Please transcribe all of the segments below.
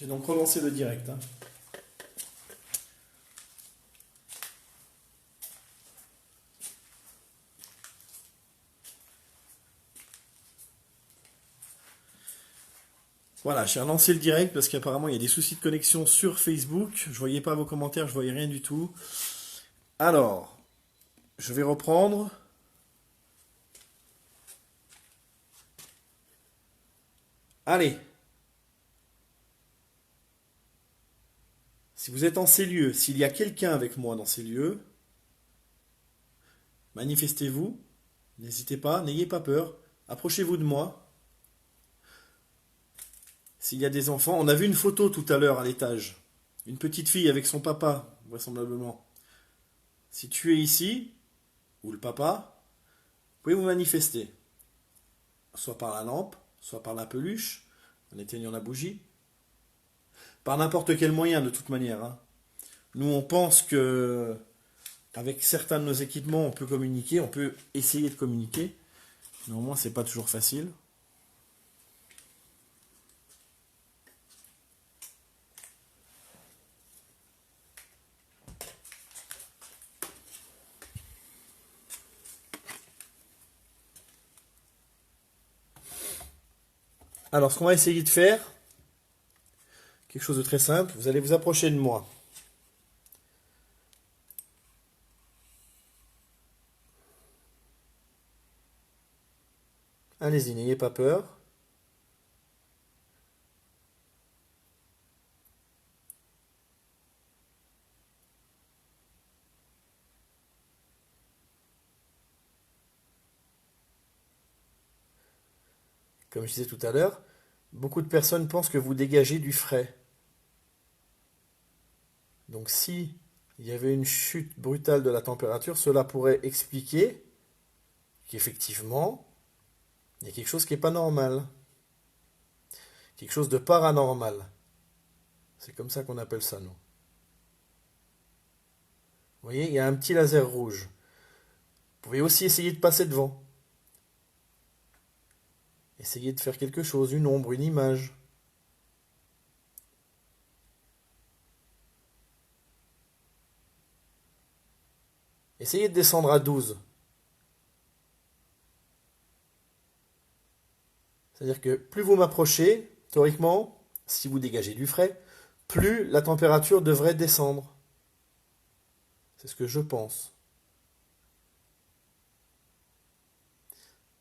J'ai donc relancé le direct, hein. Voilà, j'ai relancé le direct parce qu'apparemment il y a des soucis de connexion sur Facebook. Je voyais pas vos commentaires, je voyais rien du tout. Alors, je vais reprendre. Allez. Si vous êtes en ces lieux, s'il y a quelqu'un avec moi dans ces lieux, manifestez-vous. N'hésitez pas, n'ayez pas peur. Approchez-vous de moi. S'il y a des enfants, on a vu une photo tout à l'heure à l'étage. Une petite fille avec son papa, vraisemblablement. Si tu es ici, ou le papa, vous pouvez vous manifester. Soit par la lampe, soit par la peluche, en éteignant la bougie. Par n'importe quel moyen, de toute manière, hein. Nous, on pense que avec certains de nos équipements, on peut communiquer, on peut essayer de communiquer. Néanmoins, c'est pas toujours facile. Alors, ce qu'on va essayer de faire, quelque chose de très simple, vous allez vous approcher de moi. Allez-y, n'ayez pas peur. Comme je disais tout à l'heure, beaucoup de personnes pensent que vous dégagez du frais. Donc si il y avait une chute brutale de la température, cela pourrait expliquer qu'effectivement, il y a quelque chose qui n'est pas normal. Quelque chose de paranormal. C'est comme ça qu'on appelle ça, nous. Vous voyez, il y a un petit laser rouge. Vous pouvez aussi essayer de passer devant. Essayez de faire quelque chose, une ombre, une image. Essayez de descendre à 12. C'est-à-dire que plus vous m'approchez, théoriquement, si vous dégagez du frais, plus la température devrait descendre. C'est ce que je pense.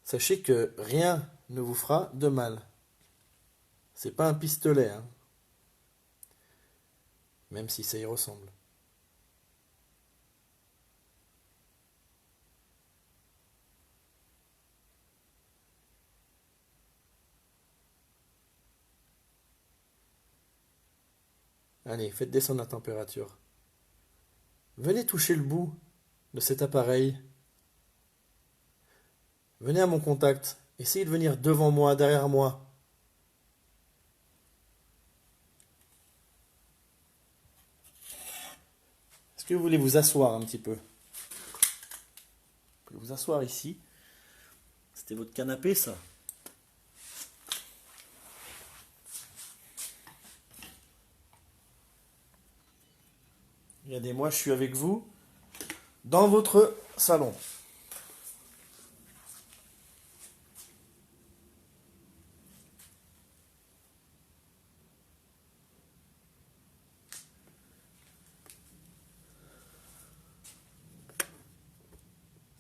Sachez que rien ne vous fera de mal. C'est pas un pistolet, hein. Même si ça y ressemble. Allez, faites descendre la température. Venez toucher le bout de cet appareil. Venez à mon contact. Essayez de venir devant moi, derrière moi. Est-ce que vous voulez vous asseoir un petit peu? Vous pouvez vous asseoir ici. C'était votre canapé, ça? Regardez, moi, je suis avec vous dans votre salon.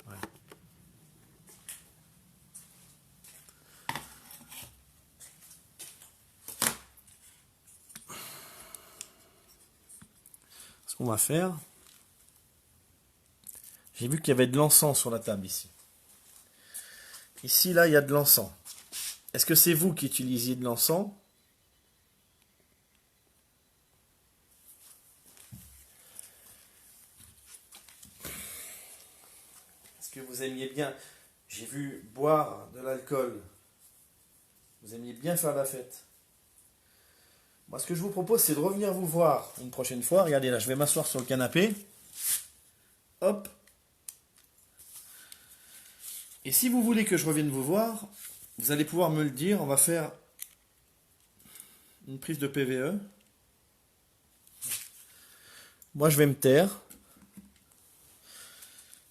Ouais. Ce qu'on va faire, j'ai vu qu'il y avait de l'encens sur la table ici. Ici, là, il y a de l'encens. Est-ce que c'est vous qui utilisiez de l'encens? Est-ce que vous aimiez bien? J'ai vu boire de l'alcool. Vous aimiez bien faire la fête. Moi, ce que je vous propose, c'est de revenir vous voir une prochaine fois. Regardez, là, je vais m'asseoir sur le canapé. Hop. Et si vous voulez que je revienne vous voir, vous allez pouvoir me le dire. On va faire une prise de PVE. Moi, je vais me taire.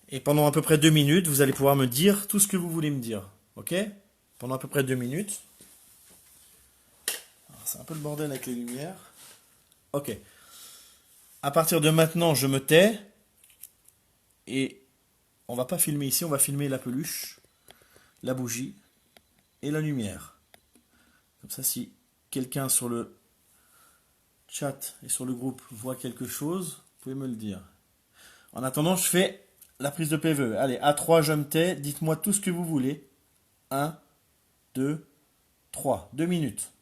Et pendant à peu près 2 minutes, vous allez pouvoir me dire tout ce que vous voulez me dire. Ok? Pendant à peu près 2 minutes. C'est un peu le bordel avec les lumières. Ok. À partir de maintenant, je me tais. Et on va pas filmer ici, on va filmer la peluche, la bougie et la lumière. Comme ça, si quelqu'un sur le chat et sur le groupe voit quelque chose, vous pouvez me le dire. En attendant, je fais la prise de PVE. Allez, à 3, je me tais. Dites-moi tout ce que vous voulez. 1, 2, 3. 2 minutes.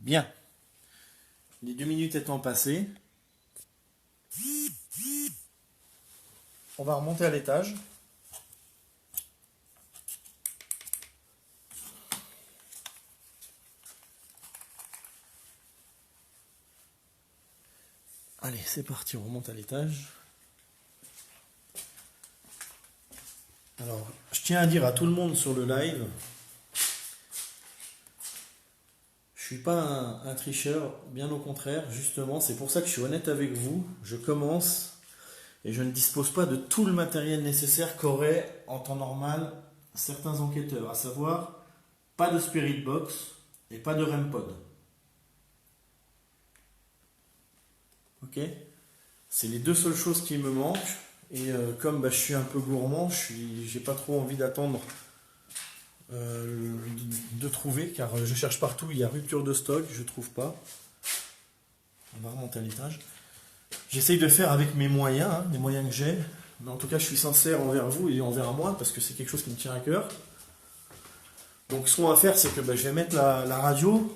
Bien. Les 2 minutes étant passées, on va remonter à l'étage. Allez, c'est parti, on remonte à l'étage. Alors, je tiens à dire à tout le monde sur le live, je suis pas un tricheur, bien au contraire, justement, c'est pour ça que je suis honnête avec vous. Je commence et je ne dispose pas de tout le matériel nécessaire qu'auraient en temps normal certains enquêteurs, à savoir pas de Spirit Box et pas de REM Pod. Ok? C'est les deux seules choses qui me manquent. Et comme je suis un peu gourmand, j'ai pas trop envie d'attendre de trouver, car je cherche partout, il y a rupture de stock, je trouve pas. On va remonter à l'étage. J'essaye de faire avec mes moyens, hein, les moyens que j'ai, mais en tout cas je suis sincère envers vous et envers moi, parce que c'est quelque chose qui me tient à cœur. Donc ce qu'on va faire, c'est que je vais mettre la radio.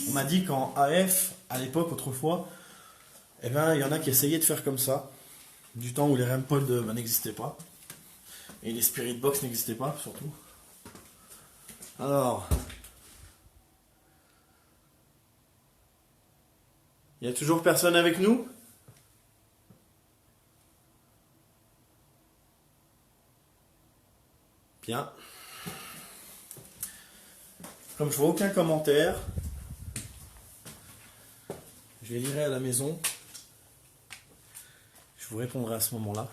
On m'a dit qu'en AF, à l'époque, autrefois, il y en a qui essayaient de faire comme ça, du temps où les REM Pod n'existaient pas, et les Spirit Box n'existaient pas, surtout. Alors, il n'y a toujours personne avec nous? Bien. Comme je vois aucun commentaire, je les lirai à la maison. Je vous répondrai à ce moment-là.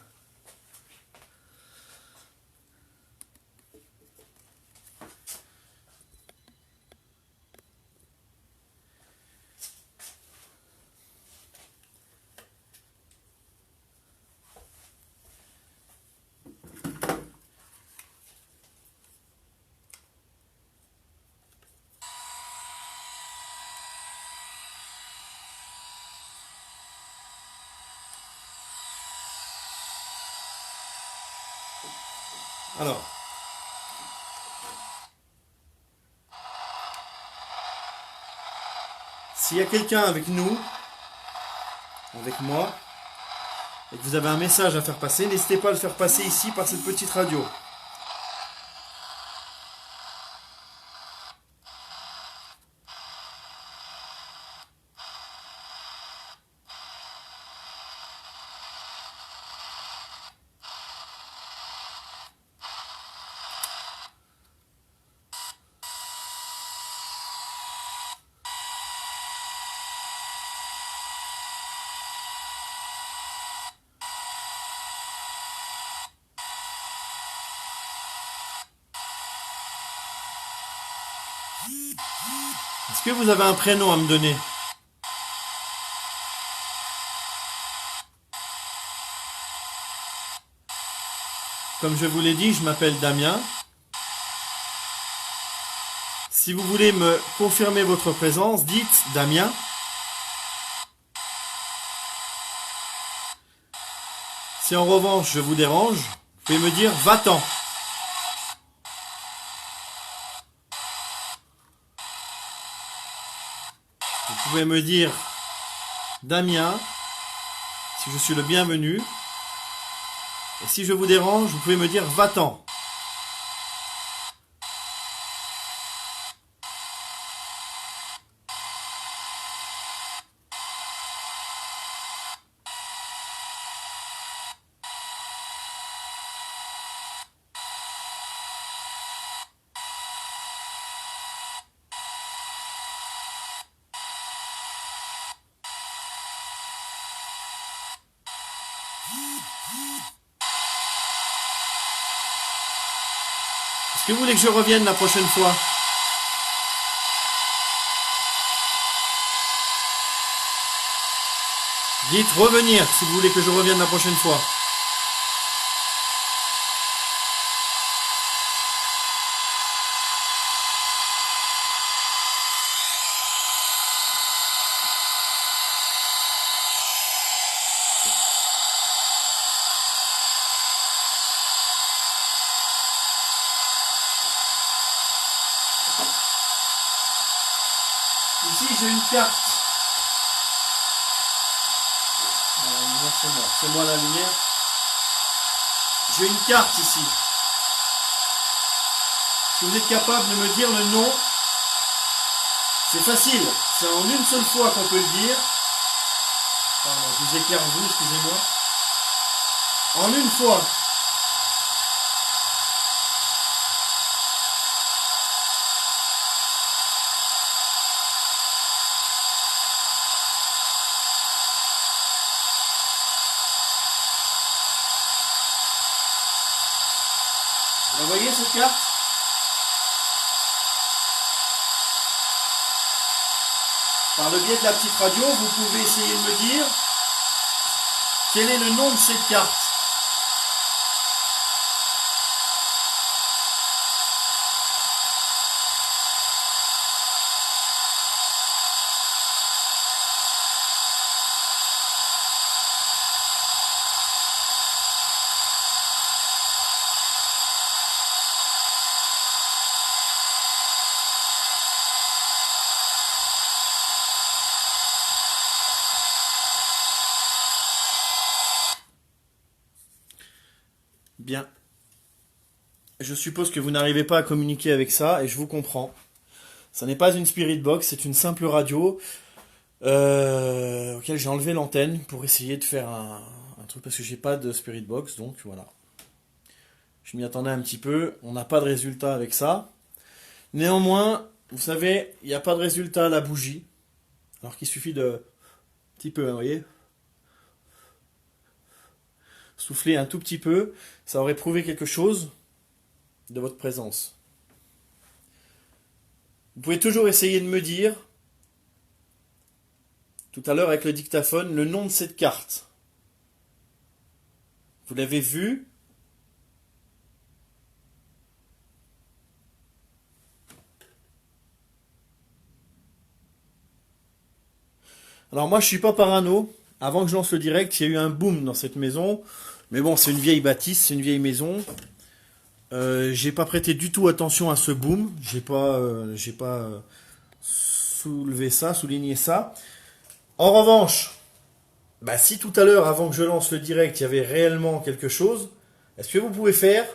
Alors, s'il y a quelqu'un avec nous, avec moi, et que vous avez un message à faire passer, n'hésitez pas à le faire passer ici par cette petite radio. Est-ce que vous avez un prénom à me donner? Comme je vous l'ai dit, je m'appelle Damien. Si vous voulez me confirmer votre présence, dites Damien. Si en revanche je vous dérange, vous pouvez me dire va-t'en. Vous pouvez me dire Damien, si je suis le bienvenu. Et si je vous dérange, vous pouvez me dire va-t'en. Est-ce que vous voulez que je revienne la prochaine fois? Dites revenir si vous voulez que je revienne la prochaine fois. Ici j'ai une carte. La lumière c'est moi. C'est moi la lumière. J'ai une carte ici. Si vous êtes capable de me dire le nom, c'est facile. C'est en une seule fois qu'on peut le dire. Pardon, je vous éclaire vous, excusez-moi. En une fois. Vous voyez cette carte? Par le biais de la petite radio, vous pouvez essayer de me dire quel est le nom de cette carte. Bien. Je suppose que vous n'arrivez pas à communiquer avec ça, et je vous comprends. Ça n'est pas une spirit box, c'est une simple radio auquel j'ai enlevé l'antenne pour essayer de faire un truc, parce que j'ai pas de spirit box, donc voilà. Je m'y attendais un petit peu, on n'a pas de résultat avec ça. Néanmoins, vous savez, il n'y a pas de résultat à la bougie, alors qu'il suffit de... Un petit peu, vous voyez, souffler un tout petit peu, ça aurait prouvé quelque chose de votre présence. Vous pouvez toujours essayer de me dire, tout à l'heure avec le dictaphone, le nom de cette carte. Vous l'avez vu? Alors moi je suis pas parano. Avant que je lance le direct, il y a eu un boom dans cette maison. Mais bon, c'est une vieille bâtisse, c'est une vieille maison. J'ai pas prêté du tout attention à ce boom. J'ai pas soulevé ça, souligné ça. En revanche, bah, si tout à l'heure, avant que je lance le direct, il y avait réellement quelque chose, est-ce que vous pouvez faire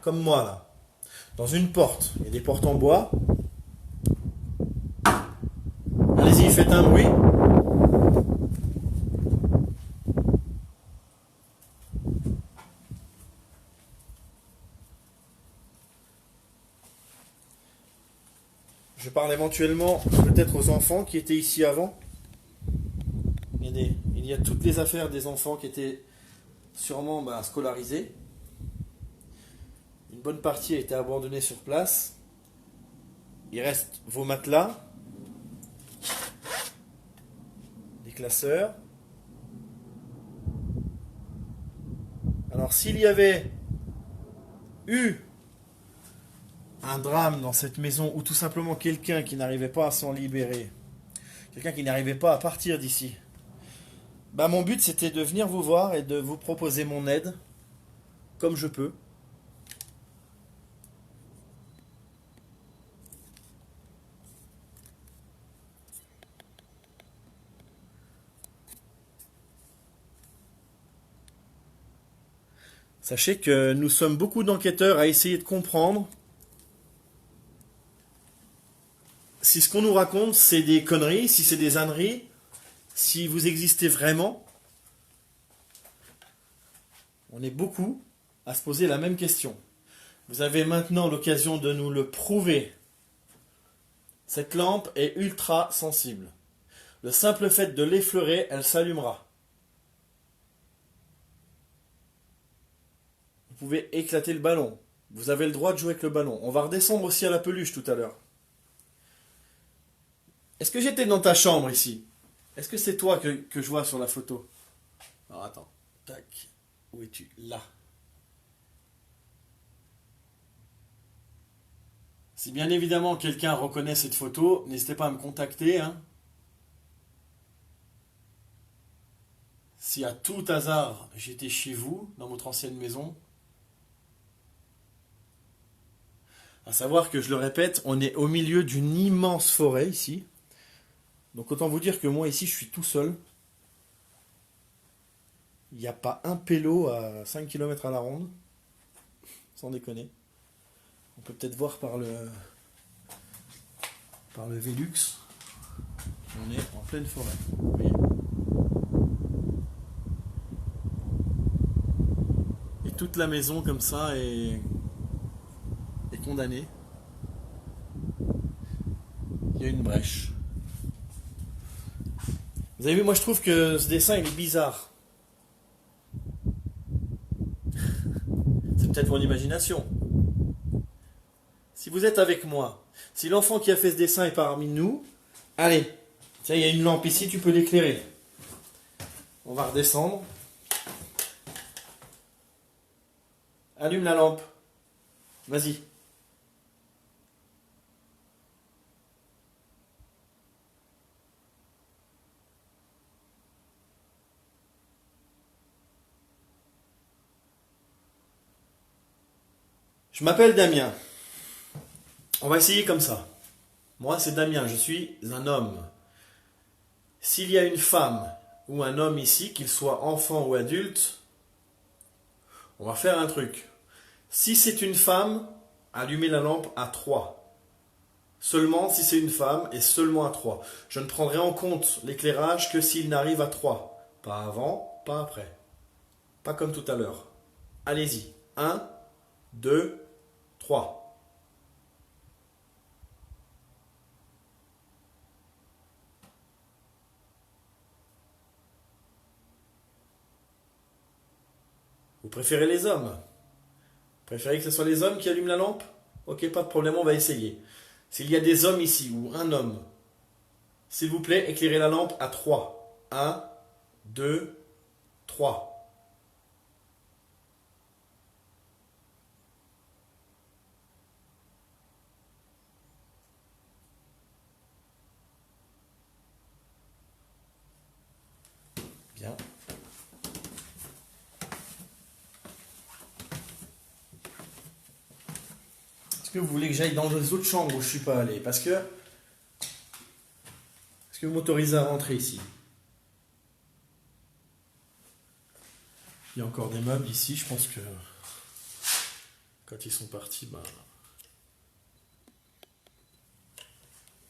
comme moi là? Dans une porte, il y a des portes en bois. Allez-y, faites un bruit. Je parle éventuellement peut-être aux enfants qui étaient ici avant. Il y a toutes les affaires des enfants qui étaient sûrement scolarisés. Une bonne partie a été abandonnée sur place. Il reste vos matelas, des classeurs. Alors s'il y avait eu un drame dans cette maison ou tout simplement quelqu'un qui n'arrivait pas à s'en libérer, quelqu'un qui n'arrivait pas à partir d'ici, bah mon but c'était de venir vous voir et de vous proposer mon aide comme je peux. Sachez que nous sommes beaucoup d'enquêteurs à essayer de comprendre si ce qu'on nous raconte c'est des conneries, si c'est des âneries, si vous existez vraiment. On est beaucoup à se poser la même question. Vous avez maintenant l'occasion de nous le prouver. Cette lampe est ultra sensible. Le simple fait de l'effleurer, elle s'allumera. Vous pouvez éclater le ballon. Vous avez le droit de jouer avec le ballon. On va redescendre aussi à la peluche tout à l'heure. Est-ce que j'étais dans ta chambre ici? Est-ce que c'est toi que je vois sur la photo? Alors attends. Tac. Où es-tu? Là. Si bien évidemment quelqu'un reconnaît cette photo, n'hésitez pas à me contacter. Hein. Si à tout hasard j'étais chez vous, dans votre ancienne maison, à savoir que je le répète, on est au milieu d'une immense forêt ici. Donc autant vous dire que moi ici je suis tout seul. Il n'y a pas un pélo à 5 km à la ronde. Sans déconner. On peut peut-être voir par le Velux. On est en pleine forêt. Vous voyez. Et toute la maison comme ça est condamnée. Il y a une brèche. Vous avez vu, moi je trouve que ce dessin il est bizarre. C'est peut-être mon imagination. Si vous êtes avec moi, si l'enfant qui a fait ce dessin est parmi nous, allez, tiens, il y a une lampe ici, tu peux l'éclairer. On va redescendre. Allume la lampe. Vas-y. Je m'appelle Damien. On va essayer comme ça. Moi, c'est Damien, je suis un homme. S'il y a une femme ou un homme ici, qu'il soit enfant ou adulte, on va faire un truc. Si c'est une femme, allumez la lampe à 3. Seulement si c'est une femme et seulement à 3. Je ne prendrai en compte l'éclairage que s'il n'arrive à 3. Pas avant, pas après. Pas comme tout à l'heure. Allez-y. 1, 2, 3. Vous préférez les hommes? Vous préférez que ce soit les hommes qui allument la lampe? Ok, pas de problème, on va essayer. S'il y a des hommes ici, ou un homme, s'il vous plaît, éclairez la lampe à 3. 1, 2, 3. Bien. Est-ce que vous voulez que j'aille dans les autres chambres où je ne suis pas allé? Parce que... Est-ce que vous m'autorisez à rentrer ici? Il y a encore des meubles ici, je pense que... Quand ils sont partis, ben...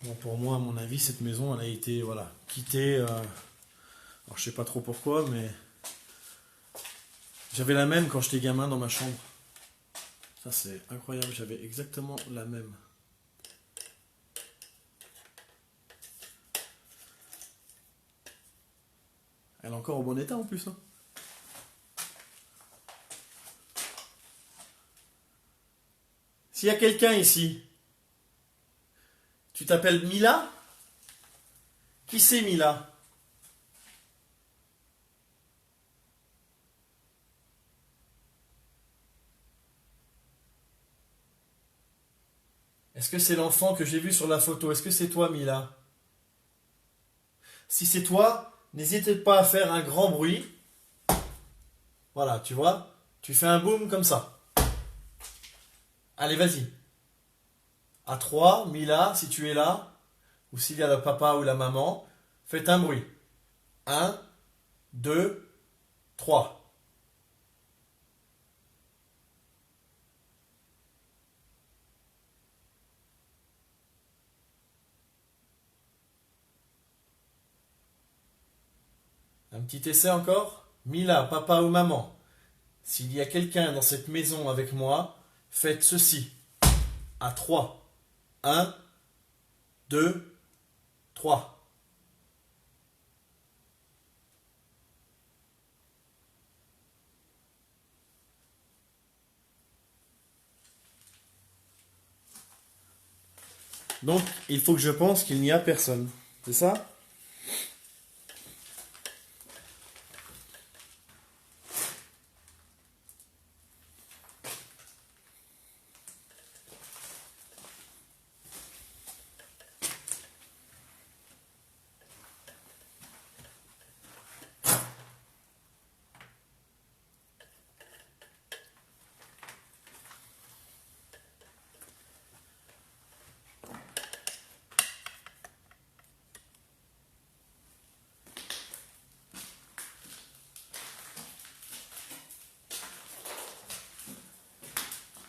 Bon, pour moi, à mon avis, cette maison, elle a été, voilà, quittée... Alors, je sais pas trop pourquoi, mais... J'avais la même quand j'étais gamin dans ma chambre. Ça, c'est incroyable, j'avais exactement la même. Elle est encore en bon état en plus. Hein. S'il y a quelqu'un ici, tu t'appelles Mila? Qui c'est Mila? Est-ce que c'est l'enfant que j'ai vu sur la photo? Est-ce que c'est toi, Mila? Si c'est toi, n'hésite pas à faire un grand bruit. Voilà, tu vois? Tu fais un boom comme ça. Allez, vas-y. À 3, Mila, si tu es là, ou s'il y a le papa ou la maman, faites un bruit. 1, 2, 3. Un petit essai encore? Mila, papa ou maman, s'il y a quelqu'un dans cette maison avec moi, faites ceci. À 3. 1, 2, 3. Donc, il faut que je pense qu'il n'y a personne. C'est ça?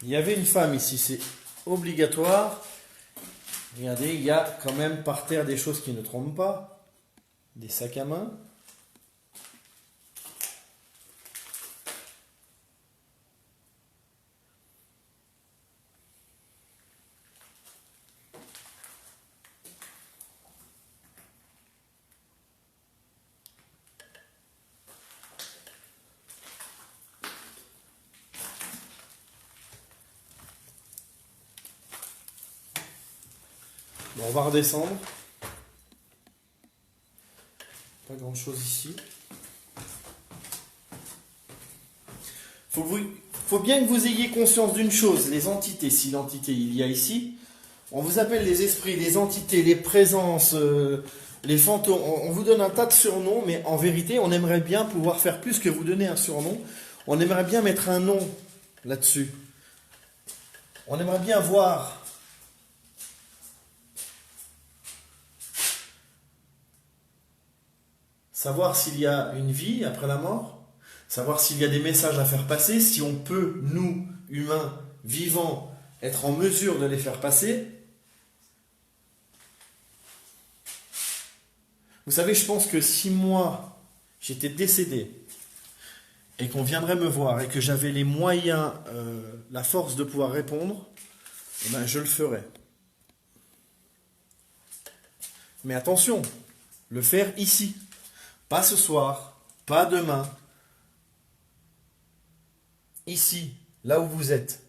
Il y avait une femme ici, c'est obligatoire. Regardez, il y a quand même par terre des choses qui ne trompent pas. Des sacs à main. Bon, on va redescendre. Pas grand chose ici. Faut bien que vous ayez conscience d'une chose, les entités, si l'entité il y a ici, on vous appelle les esprits, les entités, les présences, les fantômes, on vous donne un tas de surnoms, mais en vérité, on aimerait bien pouvoir faire plus que vous donner un surnom. On aimerait bien mettre un nom là-dessus. On aimerait bien voir. Savoir s'il y a une vie après la mort, savoir s'il y a des messages à faire passer, si on peut, nous, humains, vivants, être en mesure de les faire passer. Vous savez, je pense que si moi, j'étais décédé, et qu'on viendrait me voir, et que j'avais les moyens, la force de pouvoir répondre, eh ben, je le ferais. Mais attention, le faire ici. Pas ce soir, pas demain. Ici, là où vous êtes.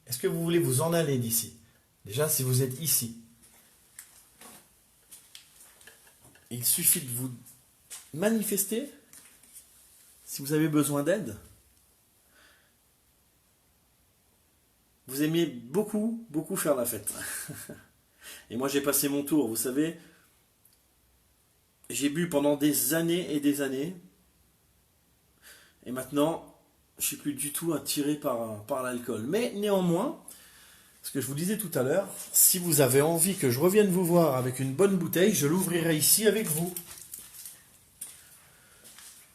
Est-ce que vous voulez vous en aller d'ici? Déjà, si vous êtes ici. Il suffit de vous manifester si vous avez besoin d'aide. Vous aimiez beaucoup, beaucoup faire la fête. Et moi, j'ai passé mon tour, vous savez. J'ai bu pendant des années et des années. Et maintenant, je ne suis plus du tout attiré par l'alcool. Mais néanmoins, Ce que je vous disais tout à l'heure, si vous avez envie que je revienne vous voir avec une bonne bouteille, je l'ouvrirai ici avec vous.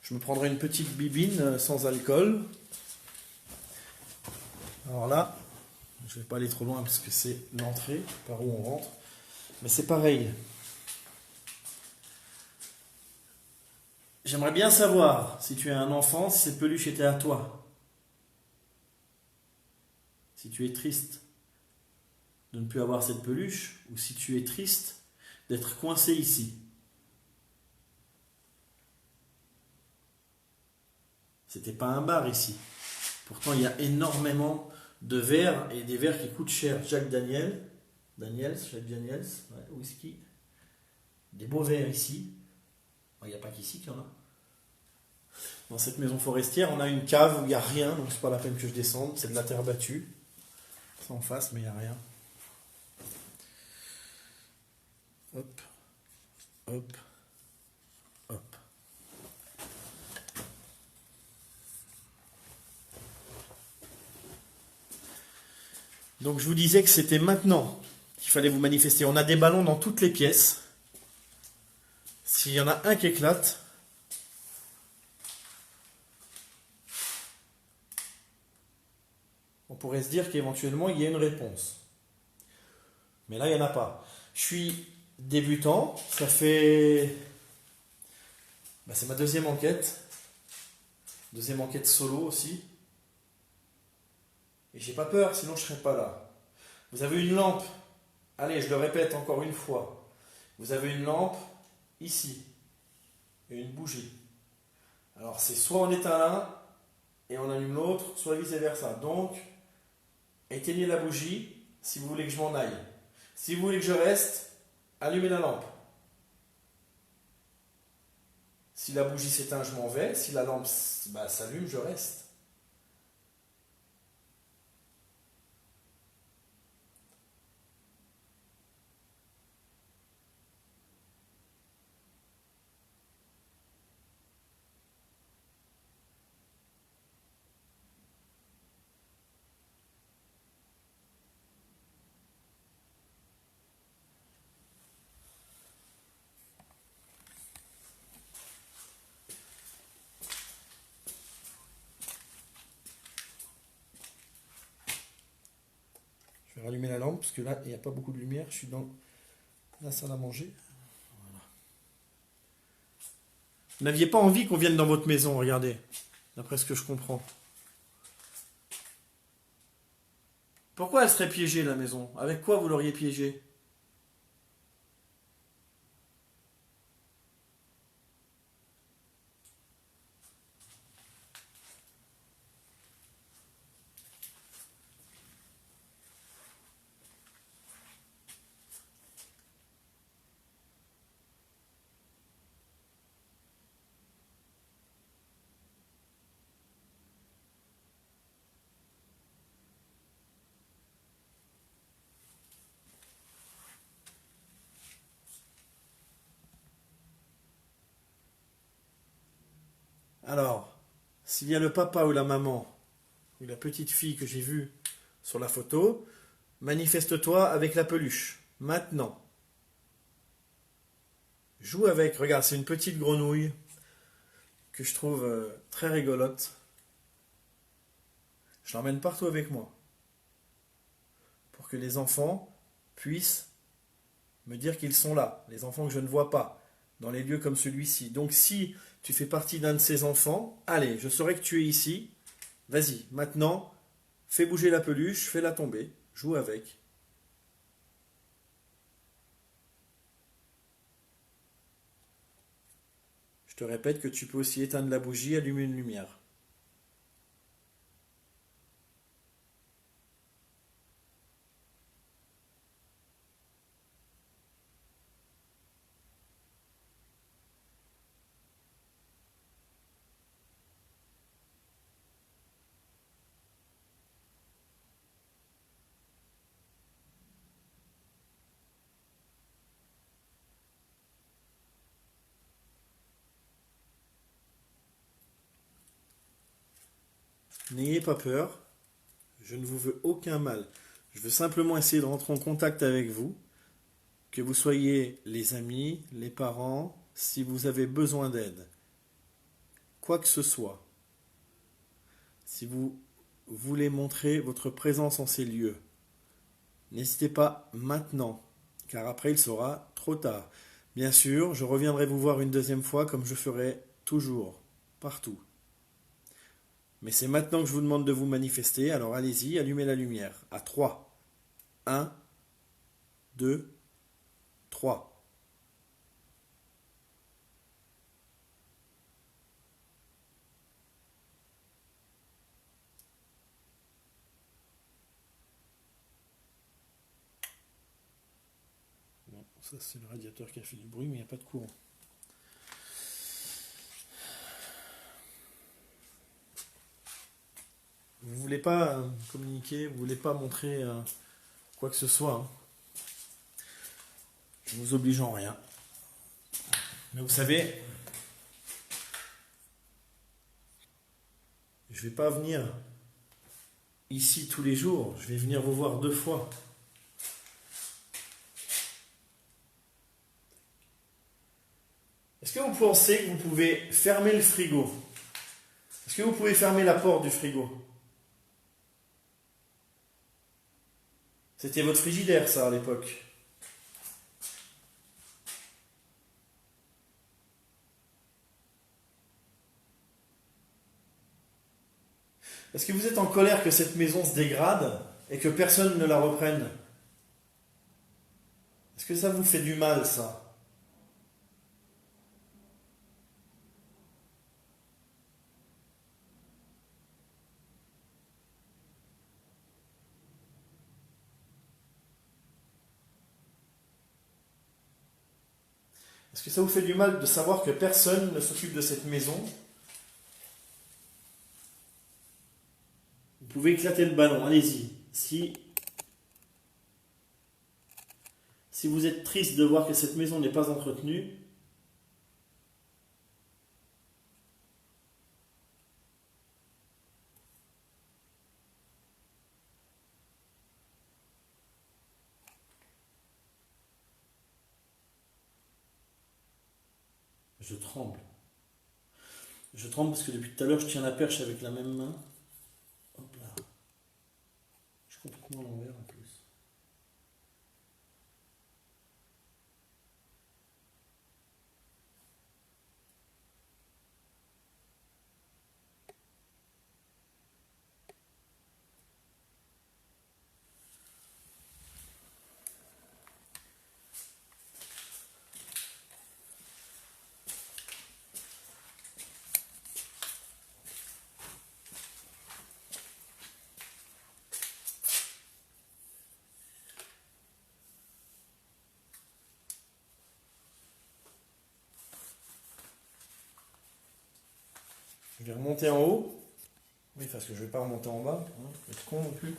Je me prendrai une petite bibine sans alcool. Alors là, je ne vais pas aller trop loin parce que c'est l'entrée, par où on rentre. Mais c'est pareil. J'aimerais bien savoir, si tu es un enfant, si cette peluche était à toi. Si tu es triste de ne plus avoir cette peluche, ou si tu es triste d'être coincé ici. C'était pas un bar ici. Pourtant, il y a énormément de verres et des verres qui coûtent cher. Jack Daniels, Jack Daniels, ouais, whisky. Des beaux verres ici. Il n'y a pas qu'ici qu'il y en a. Dans cette maison forestière, on a une cave où il n'y a rien, donc c'est pas la peine que je descende. C'est de la terre battue. C'est en face, mais il n'y a rien. Hop, hop, hop. Donc je vous disais que c'était maintenant qu'il fallait vous manifester. On a des ballons dans toutes les pièces. S'il y en a un qui éclate, on pourrait se dire qu'éventuellement il y a une réponse. Mais là, il n'y en a pas. Je suis débutant, ça fait... c'est ma deuxième enquête. Deuxième enquête solo aussi. Et j'ai pas peur, sinon je serais pas là. Vous avez une lampe. Allez, je le répète encore une fois. Vous avez une lampe ici. Et une bougie. Alors c'est soit on éteint l'un et on allume l'autre, soit vice versa. Donc, éteignez la bougie si vous voulez que je m'en aille. Si vous voulez que je reste, allumez la lampe. Si la bougie s'éteint, je m'en vais. Si la lampe s'allume, je reste. Je vais rallumer la lampe parce que là, il n'y a pas beaucoup de lumière. Je suis dans la salle à manger. Voilà. Vous n'aviez pas envie qu'on vienne dans votre maison, regardez. D'après ce que je comprends. Pourquoi elle serait piégée, la maison? Avec quoi vous l'auriez piégée? Alors, s'il y a le papa ou la maman, ou la petite fille que j'ai vue sur la photo, manifeste-toi avec la peluche. Maintenant. Joue avec. Regarde, c'est une petite grenouille que je trouve très rigolote. Je l'emmène partout avec moi. Pour que les enfants puissent me dire qu'ils sont là. Les enfants que je ne vois pas. Dans les lieux comme celui-ci. Donc si tu fais partie d'un de ces enfants, allez, je saurai que tu es ici. Vas-y, maintenant, fais bouger la peluche, fais-la tomber, joue avec. Je te répète que tu peux aussi éteindre la bougie, allumer une lumière. N'ayez pas peur, je ne vous veux aucun mal. Je veux simplement essayer de rentrer en contact avec vous, que vous soyez les amis, les parents, si vous avez besoin d'aide, quoi que ce soit. Si vous voulez montrer votre présence en ces lieux, n'hésitez pas maintenant, car après il sera trop tard. Bien sûr, je reviendrai vous voir une deuxième fois comme je ferai toujours, partout. Mais c'est maintenant que je vous demande de vous manifester, alors allez-y, allumez la lumière. À 3. 1, 2, 3. Bon, ça c'est le radiateur qui a fait du bruit, mais il n'y a pas de courant. Vous voulez pas communiquer, vous voulez pas montrer quoi que ce soit, hein. Je vous oblige en rien. Mais vous savez, je vais pas venir ici tous les jours, je vais venir vous voir 2 fois. Est-ce que vous pensez que vous pouvez fermer le frigo? Est-ce que vous pouvez fermer la porte du frigo? C'était votre frigidaire, ça, à l'époque. Est-ce que vous êtes en colère que cette maison se dégrade et que personne ne la reprenne? Est-ce que ça vous fait du mal, ça? Est-ce que ça vous fait du mal de savoir que personne ne s'occupe de cette maison? Vous pouvez éclater le ballon, allez-y. Si vous êtes triste de voir que cette maison n'est pas entretenue, je tremble. Je tremble parce que depuis tout à l'heure, je tiens la perche avec la même main. Hop là. Je suis complètement à l'envers en plus. Je vais remonter en haut. Oui, parce que je ne vais pas remonter en bas. Hein, je vais être con non plus.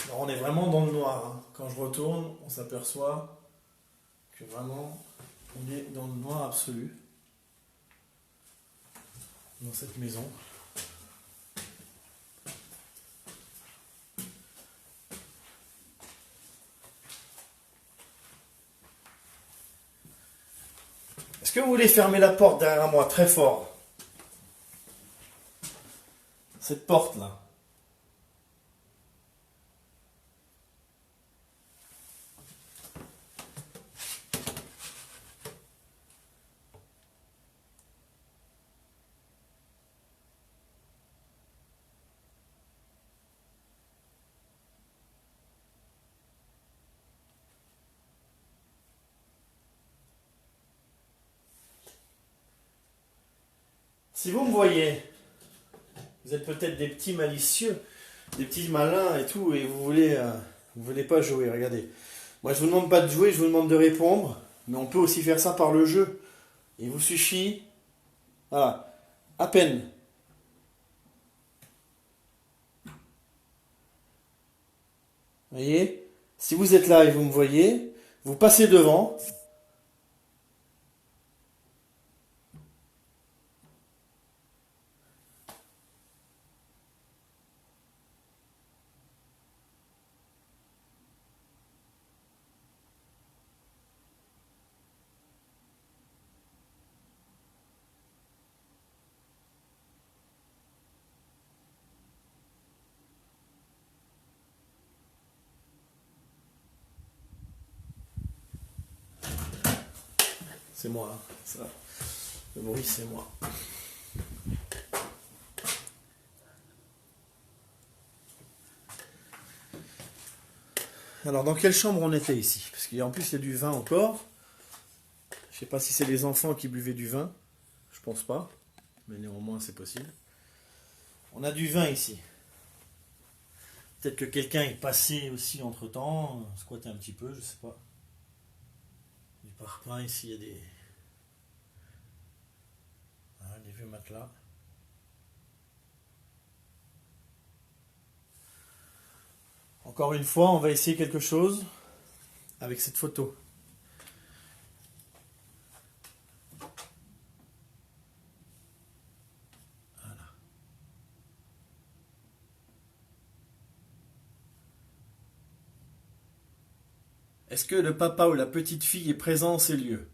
Alors on est vraiment dans le noir, hein. Quand je retourne, on s'aperçoit que vraiment on est dans le noir absolu dans cette maison. Est-ce que vous voulez fermer la porte derrière moi très fort? Cette porte là. Si vous me voyez, vous êtes peut-être des petits malicieux, des petits malins et tout, et vous voulez pas jouer. Regardez, moi je vous demande pas de jouer, je vous demande de répondre, mais on peut aussi faire ça par le jeu. Il vous suffit, voilà, à peine. Vous voyez, si vous êtes là et vous me voyez, vous passez devant. C'est moi, hein, ça. Le bruit, c'est moi. Alors, dans quelle chambre on était ici? Parce qu'en plus, il y a du vin encore. Je sais pas si c'est les enfants qui buvaient du vin. Je pense pas. Mais néanmoins, c'est possible. On a du vin ici. Peut-être que quelqu'un est passé aussi entre-temps, squatter un petit peu, je sais pas. Du parpaing ici, il y a des... Voilà, des vieux matelas. Encore une fois, on va essayer quelque chose avec cette photo. Voilà. Est-ce que le papa ou la petite fille est présent en ces lieux?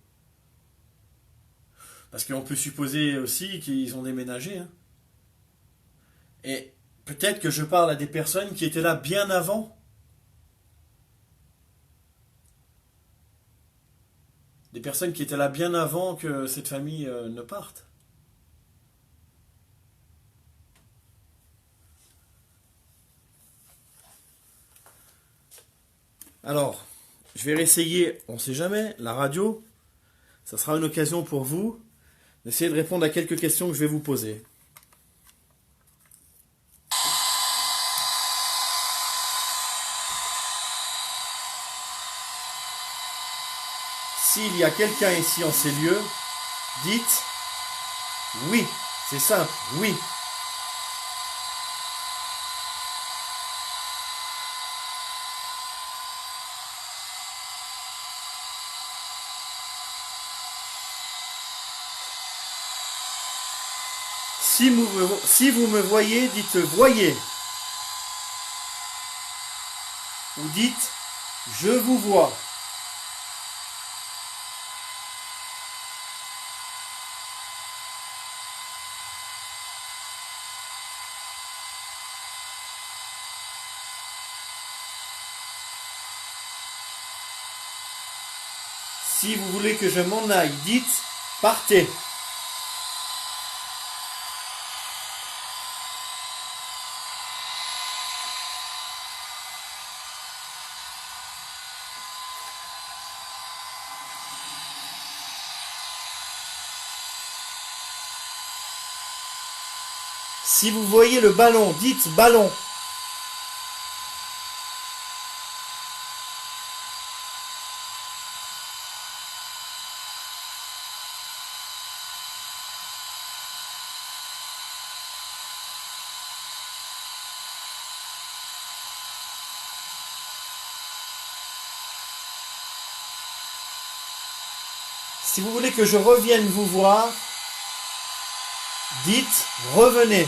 Parce qu'on peut supposer aussi qu'ils ont déménagé. Hein. Et peut-être que je parle à des personnes qui étaient là bien avant. Des personnes qui étaient là bien avant que cette famille ne parte. Alors, je vais réessayer, on ne sait jamais, la radio. Ça sera une occasion pour vous d'essayer de répondre à quelques questions que je vais vous poser. S'il y a quelqu'un ici en ces lieux, dites oui. C'est simple, oui. Si vous me voyez, dites voyez. Ou dites je vous vois. Si vous voulez que je m'en aille, dites partez. Si vous voyez le ballon, dites ballon. Si vous voulez que je revienne vous voir, dites revenez.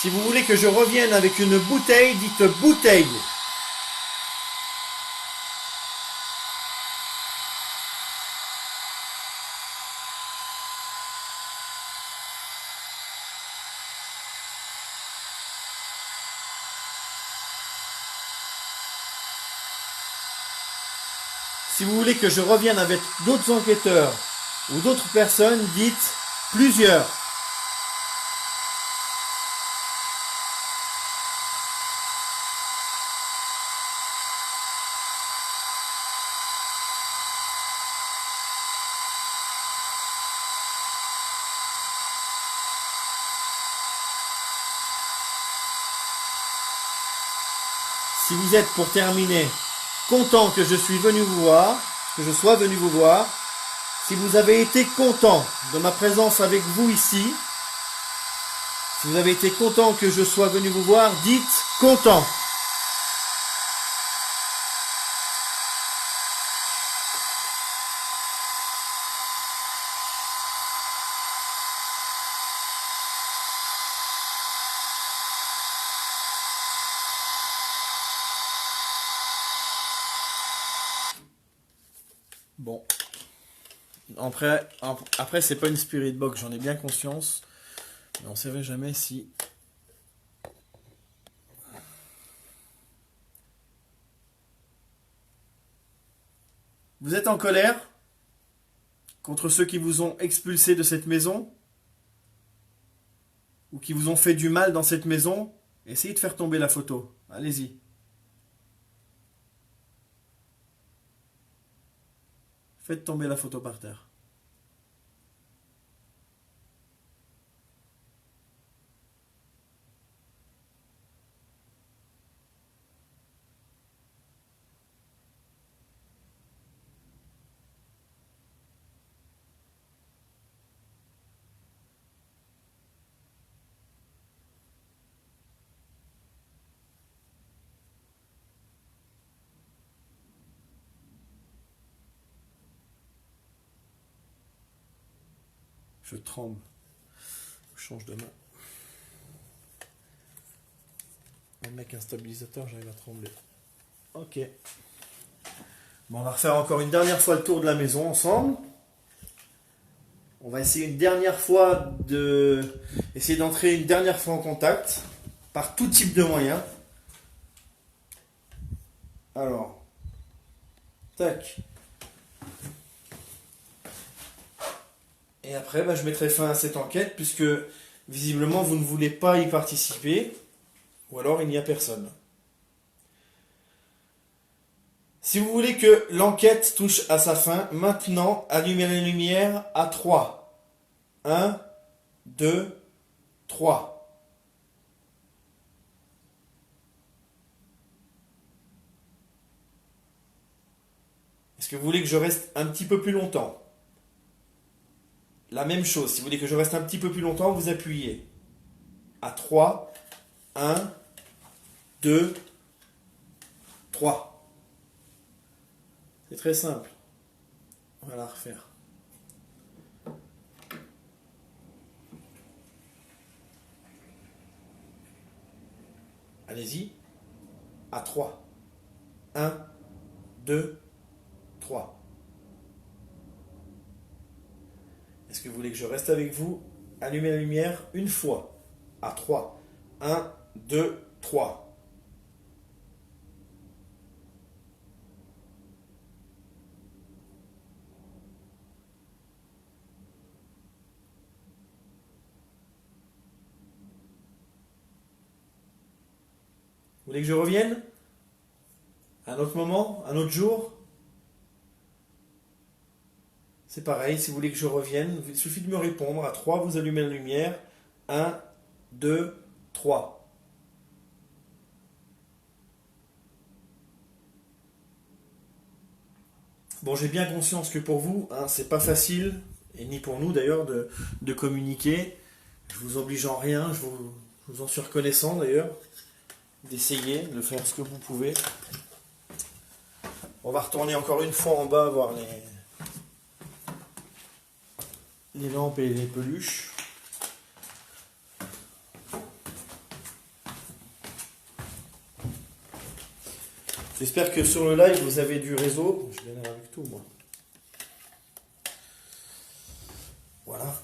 Si vous voulez que je revienne avec une bouteille, dites bouteille. Si vous voulez que je revienne avec d'autres enquêteurs ou d'autres personnes, dites plusieurs. Si vous êtes, pour terminer, content que je suis venu vous voir, que je sois venu vous voir, si vous avez été content de ma présence avec vous ici, si vous avez été content que je sois venu vous voir, dites content. Bon. Après c'est pas une spirit box, j'en ai bien conscience. Mais on ne savait jamais si... Vous êtes en colère contre ceux qui vous ont expulsé de cette maison ou qui vous ont fait du mal dans cette maison? Essayez de faire tomber la photo. Allez-y. Faites tomber la photo par terre. Je tremble. Je change de main. Même avec un stabilisateur, j'arrive à trembler. Ok. Bon, on va refaire encore une dernière fois le tour de la maison ensemble. On va essayer une dernière fois essayer d'entrer une dernière fois en contact par tout type de moyens. Alors, tac. Et après, je mettrai fin à cette enquête puisque visiblement vous ne voulez pas y participer ou alors il n'y a personne. Si vous voulez que l'enquête touche à sa fin, maintenant, allumez la lumière à 3. 1, 2, 3. Est-ce que vous voulez que je reste un petit peu plus longtemps? La même chose, si vous voulez que je reste un petit peu plus longtemps, vous appuyez. À 3, 1, 2, 3. C'est très simple. On va la refaire. Allez-y. À 3. 1, 2, 3. Est-ce que vous voulez que je reste avec vous? Allumez la lumière une fois. À 3. 1, 2, 3. Vous voulez que je revienne? Un autre moment? Un autre jour? C'est pareil, si vous voulez que je revienne, il suffit de me répondre. À 3, vous allumez la lumière. 1, 2, 3. Bon, j'ai bien conscience que pour vous, c'est pas facile, et ni pour nous d'ailleurs, de communiquer. Je vous oblige en rien, je vous en suis reconnaissant d'ailleurs, d'essayer de faire ce que vous pouvez. On va retourner encore une fois en bas voir les lampes et les peluches. J'espère que sur le live vous avez du réseau. Je galère avec tout moi. Voilà.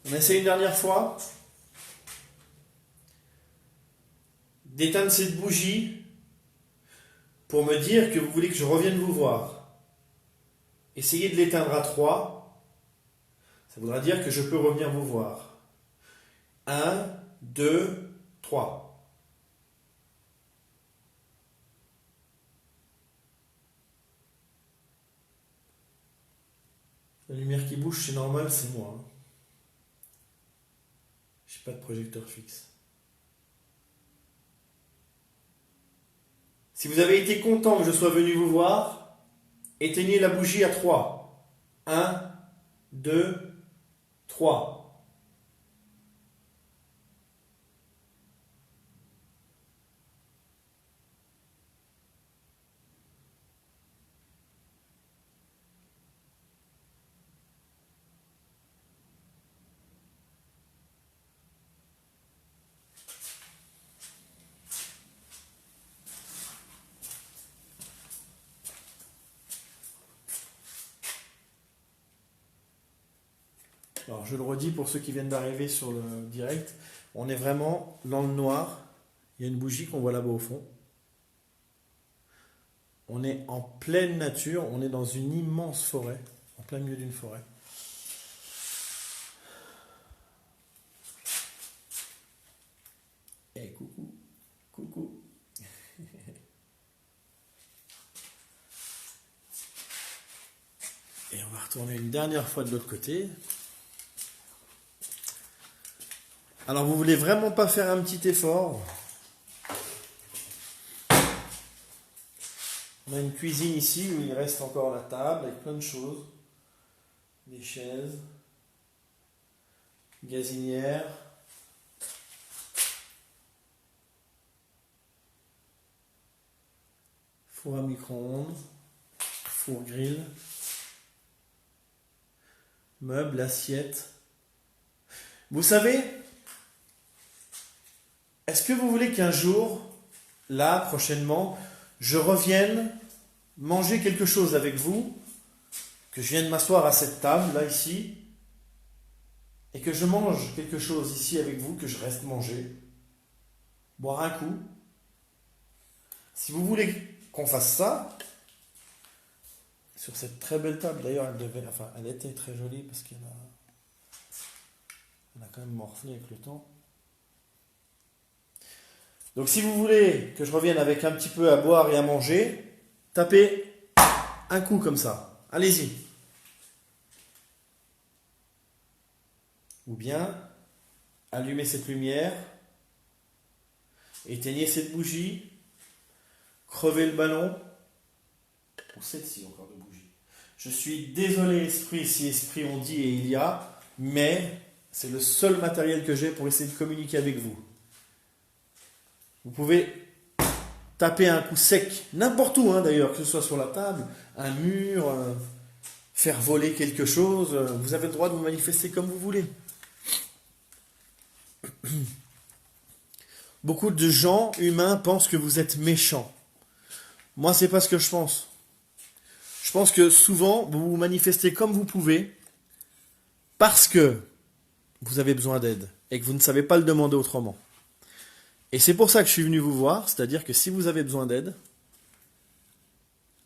On essaie une dernière fois d'éteindre cette bougie pour me dire que vous voulez que je revienne vous voir. Essayez de l'éteindre à 3. Ça voudra dire que je peux revenir vous voir. 1, 2, 3. La lumière qui bouge, c'est normal, c'est moi. J'ai pas de projecteur fixe. Si vous avez été content que je sois venu vous voir, éteignez la bougie à 3. 1, 2, 3. Alors je le redis pour ceux qui viennent d'arriver sur le direct, on est vraiment dans le noir. Il y a une bougie qu'on voit là-bas au fond. On est en pleine nature, on est dans une immense forêt, en plein milieu d'une forêt. Eh, coucou, coucou. Et on va retourner une dernière fois de l'autre côté. Alors vous voulez vraiment pas faire un petit effort? On a une cuisine ici où il reste encore la table avec plein de choses. Des chaises, gazinière. Four à micro-ondes, four grill, meubles, assiettes. Vous savez, est-ce que vous voulez qu'un jour, là, prochainement, je revienne manger quelque chose avec vous, que je vienne m'asseoir à cette table, là, ici, et que je mange quelque chose ici avec vous, que je reste manger, boire un coup? Si vous voulez qu'on fasse ça, sur cette très belle table, d'ailleurs, elle était très jolie parce qu'elle a quand même morflé avec le temps. Donc si vous voulez que je revienne avec un petit peu à boire et à manger, tapez un coup comme ça. Allez-y. Ou bien, allumez cette lumière, éteignez cette bougie, crevez le ballon, ou celle-ci encore de bougie. Je suis désolé esprit, si esprit on dit et il y a, mais c'est le seul matériel que j'ai pour essayer de communiquer avec vous. Vous pouvez taper un coup sec, n'importe où d'ailleurs, que ce soit sur la table, un mur, faire voler quelque chose, vous avez le droit de vous manifester comme vous voulez. Beaucoup de gens humains pensent que vous êtes méchants. Moi, c'est pas ce que je pense. Je pense que souvent, vous vous manifestez comme vous pouvez parce que vous avez besoin d'aide et que vous ne savez pas le demander autrement. Et c'est pour ça que je suis venu vous voir, c'est-à-dire que si vous avez besoin d'aide,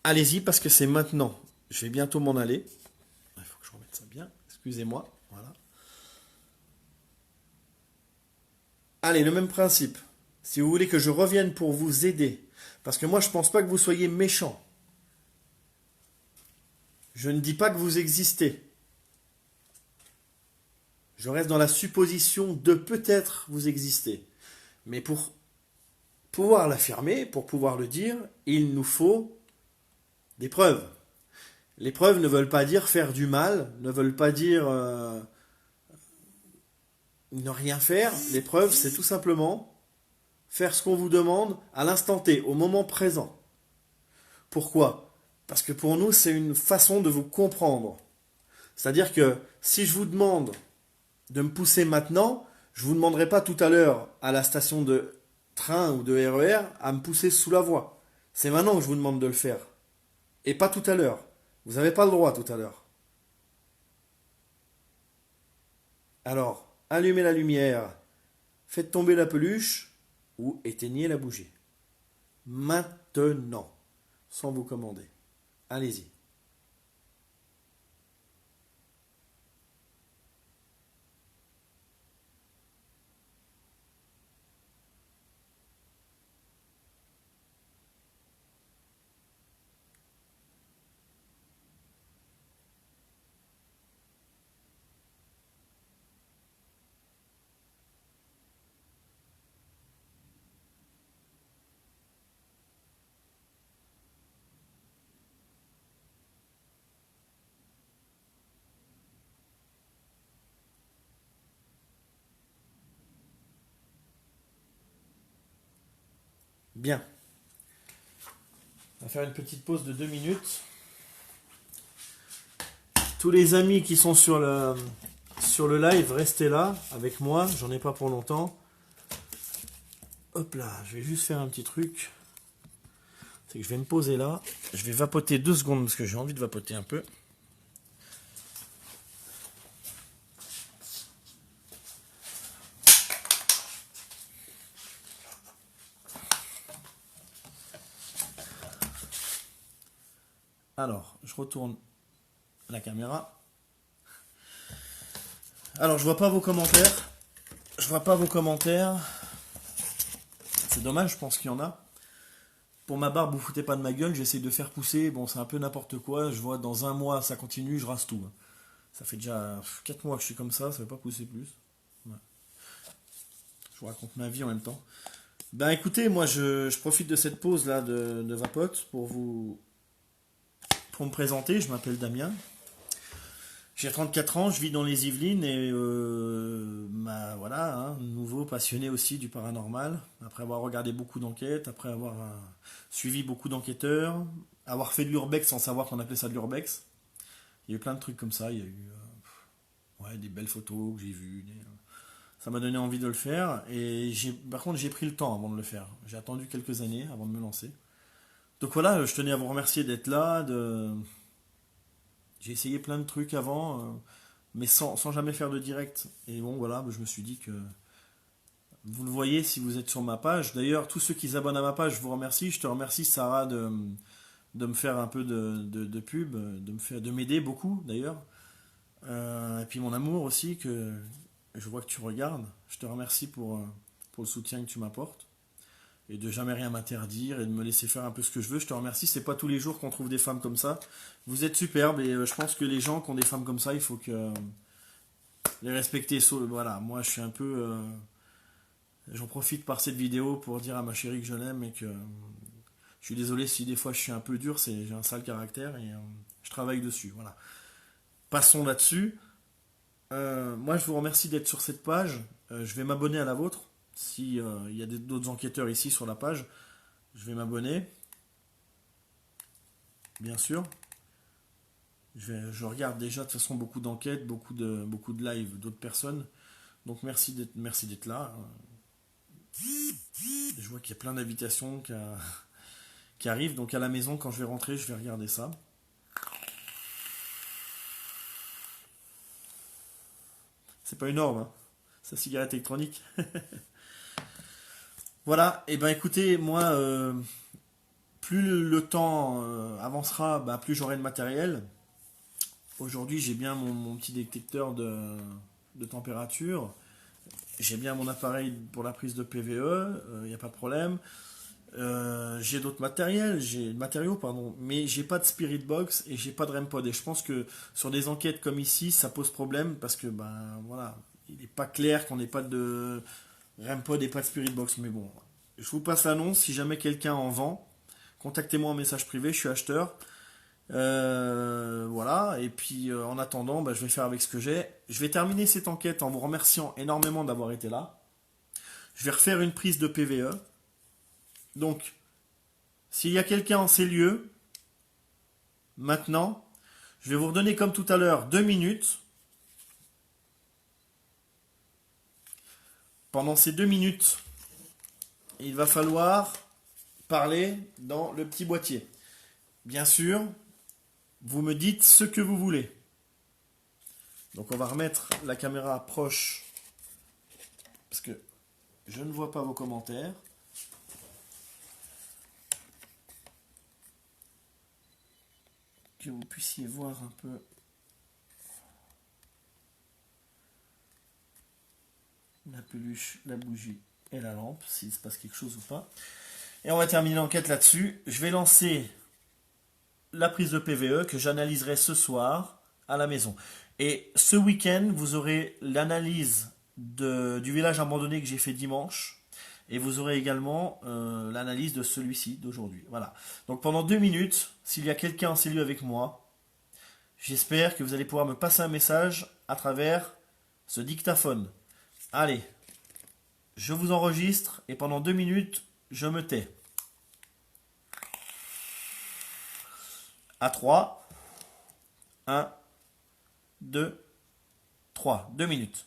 allez-y parce que c'est maintenant. Je vais bientôt m'en aller. Il faut que je remette ça bien, excusez-moi. Voilà. Allez, le même principe. Si vous voulez que je revienne pour vous aider, parce que moi je ne pense pas que vous soyez méchant. Je ne dis pas que vous existez. Je reste dans la supposition de peut-être vous exister. Mais pour pouvoir l'affirmer, pour pouvoir le dire, il nous faut des preuves. Les preuves ne veulent pas dire faire du mal, ne veulent pas dire ne rien faire. Les preuves, c'est tout simplement faire ce qu'on vous demande à l'instant T, au moment présent. Pourquoi ? Parce que pour nous, c'est une façon de vous comprendre. C'est-à-dire que si je vous demande de me pousser maintenant, je ne vous demanderai pas tout à l'heure à la station de train ou de RER à me pousser sous la voie. C'est maintenant que je vous demande de le faire. Et pas tout à l'heure. Vous n'avez pas le droit tout à l'heure. Alors, allumez la lumière, faites tomber la peluche ou éteignez la bougie. Maintenant, sans vous commander. Allez-y. Bien. On va faire une petite pause de 2 minutes. Tous les amis qui sont sur le live, restez là avec moi. J'en ai pas pour longtemps. Hop là, je vais juste faire un petit truc. C'est que je vais me poser là. Je vais vapoter 2 secondes parce que j'ai envie de vapoter un peu. Alors, je retourne la caméra. Alors, je vois pas vos commentaires. Je vois pas vos commentaires. C'est dommage, je pense qu'il y en a. Pour ma barbe, vous foutez pas de ma gueule, j'essaie de faire pousser. Bon, c'est un peu n'importe quoi. Je vois dans un mois, ça continue, je rase tout. Ça fait déjà 4 mois que je suis comme ça va pas pousser plus. Ouais. Je vous raconte ma vie en même temps. Ben écoutez, moi je profite de cette pause là de Vapote pour me présenter. Je m'appelle Damien. J'ai 34 ans, je vis dans les Yvelines et voilà, hein, nouveau passionné aussi du paranormal. Après avoir regardé beaucoup d'enquêtes, après avoir suivi beaucoup d'enquêteurs, avoir fait de l'urbex sans savoir qu'on appelait ça de l'urbex. Il y a eu plein de trucs comme ça. Il y a eu ouais, des belles photos que j'ai vues. Ça m'a donné envie de le faire. Et par contre, j'ai pris le temps avant de le faire. J'ai attendu quelques années avant de me lancer. Donc voilà, je tenais à vous remercier d'être là. J'ai essayé plein de trucs avant, mais sans jamais faire de direct. Et bon, voilà, je me suis dit que vous le voyez si vous êtes sur ma page. D'ailleurs, tous ceux qui s'abonnent à ma page, je vous remercie. Je te remercie, Sarah, de me faire un peu de pub, de m'aider beaucoup, d'ailleurs. Et puis mon amour aussi, que je vois que tu regardes. Je te remercie pour le soutien que tu m'apportes. Et de jamais rien m'interdire et de me laisser faire un peu ce que je veux. Je te remercie. C'est pas tous les jours qu'on trouve des femmes comme ça. Vous êtes superbes et je pense que les gens qui ont des femmes comme ça, il faut que les respecter. Voilà, moi je suis un peu. J'en profite par cette vidéo pour dire à ma chérie que je l'aime et que je suis désolé si des fois je suis un peu dur. J'ai un sale caractère et je travaille dessus. Voilà. Passons là-dessus. Moi, je vous remercie d'être sur cette page. Je vais m'abonner à la vôtre. Si il y a d'autres enquêteurs ici sur la page, je vais m'abonner, bien sûr. Je regarde déjà de toute façon beaucoup d'enquêtes, beaucoup de lives d'autres personnes. Donc merci d'être là. Je vois qu'il y a plein d'invitations qui arrivent. Donc à la maison, quand je vais rentrer, je vais regarder ça. C'est pas une norme, hein. Sa cigarette électronique. Voilà, et ben écoutez, moi, plus le temps avancera, bah, plus j'aurai de matériel. Aujourd'hui, j'ai bien mon petit détecteur de température. J'ai bien mon appareil pour la prise de PVE, il n'y a pas de problème. J'ai d'autres matériaux, pardon, mais j'ai pas de Spirit Box et j'ai pas de REM pod. Et je pense que sur des enquêtes comme ici, ça pose problème parce que ben voilà, il n'est pas clair qu'on n'ait pas de REM pod et pas de Spirit Box. Mais bon, je vous passe l'annonce. Si jamais quelqu'un en vend, contactez-moi en message privé. Je suis acheteur. Voilà, et puis en attendant, bah, je vais faire avec ce que j'ai. Je vais terminer cette enquête en vous remerciant énormément d'avoir été là. Je vais refaire une prise de PVE. Donc, s'il y a quelqu'un en ces lieux, maintenant, je vais vous redonner comme tout à l'heure 2 minutes. Pendant ces 2 minutes, il va falloir parler dans le petit boîtier. Bien sûr, vous me dites ce que vous voulez. Donc on va remettre la caméra proche parce que je ne vois pas vos commentaires. Que vous puissiez voir un peu la peluche, la bougie et la lampe, s'il se passe quelque chose ou pas. Et on va terminer l'enquête là-dessus. Je vais lancer la prise de PVE que j'analyserai ce soir à la maison. Et ce week-end, vous aurez l'analyse du village abandonné que j'ai fait dimanche. Et vous aurez également l'analyse de celui-ci d'aujourd'hui. Voilà. Donc pendant 2 minutes, s'il y a quelqu'un en ces lieux avec moi, j'espère que vous allez pouvoir me passer un message à travers ce dictaphone. Allez, je vous enregistre et pendant 2 minutes, je me tais. À 3, 1, 2, 3. 2 minutes.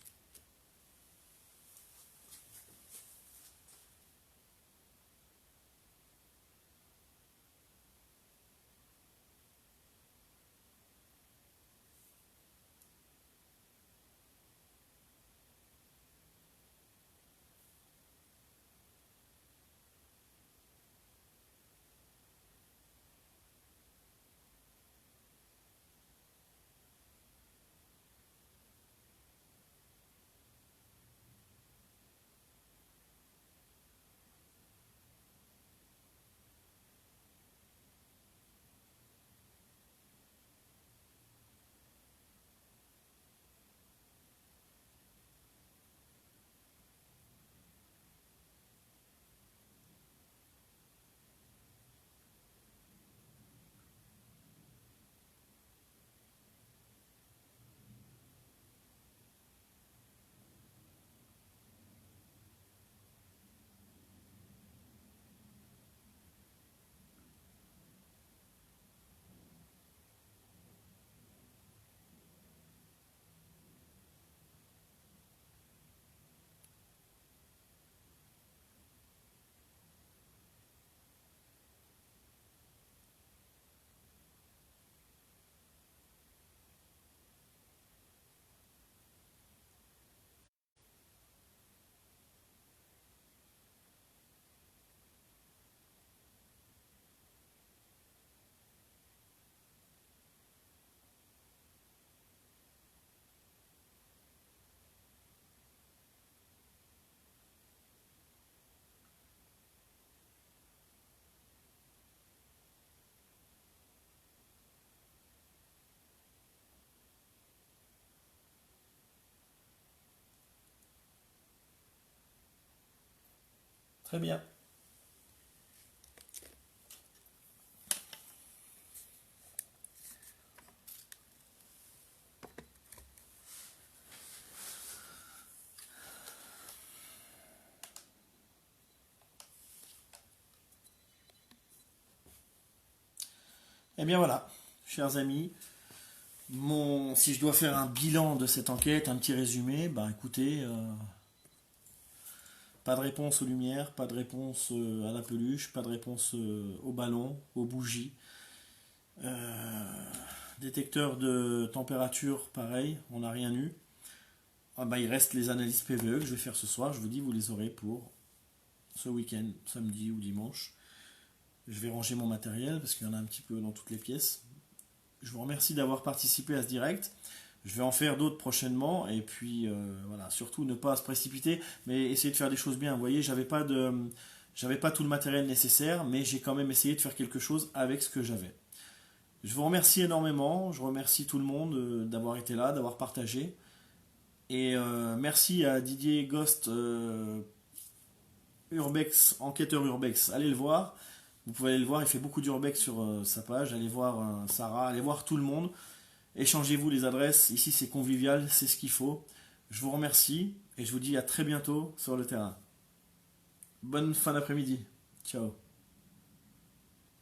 Très bien. Eh bien voilà, chers amis, si je dois faire un bilan de cette enquête, un petit résumé, bah écoutez, pas de réponse aux lumières, pas de réponse à la peluche, pas de réponse au ballon, aux bougies. Détecteur de température, pareil, on n'a rien eu. Ah bah, il reste les analyses PVE que je vais faire ce soir, je vous dis, vous les aurez pour ce week-end, samedi ou dimanche. Je vais ranger mon matériel parce qu'il y en a un petit peu dans toutes les pièces. Je vous remercie d'avoir participé à ce direct. Je vais en faire d'autres prochainement et puis voilà, surtout ne pas se précipiter, mais essayer de faire des choses bien. Vous voyez, j'avais pas tout le matériel nécessaire, mais j'ai quand même essayé de faire quelque chose avec ce que j'avais. Je vous remercie énormément, je remercie tout le monde d'avoir été là, d'avoir partagé. Et merci à Didier Ghost Urbex, enquêteur Urbex. Allez le voir. Vous pouvez aller le voir, il fait beaucoup d'Urbex sur sa page. Allez voir Sarah, allez voir tout le monde. Échangez-vous les adresses. Ici, c'est convivial, c'est ce qu'il faut. Je vous remercie et je vous dis à très bientôt sur le terrain. Bonne fin d'après-midi. Ciao.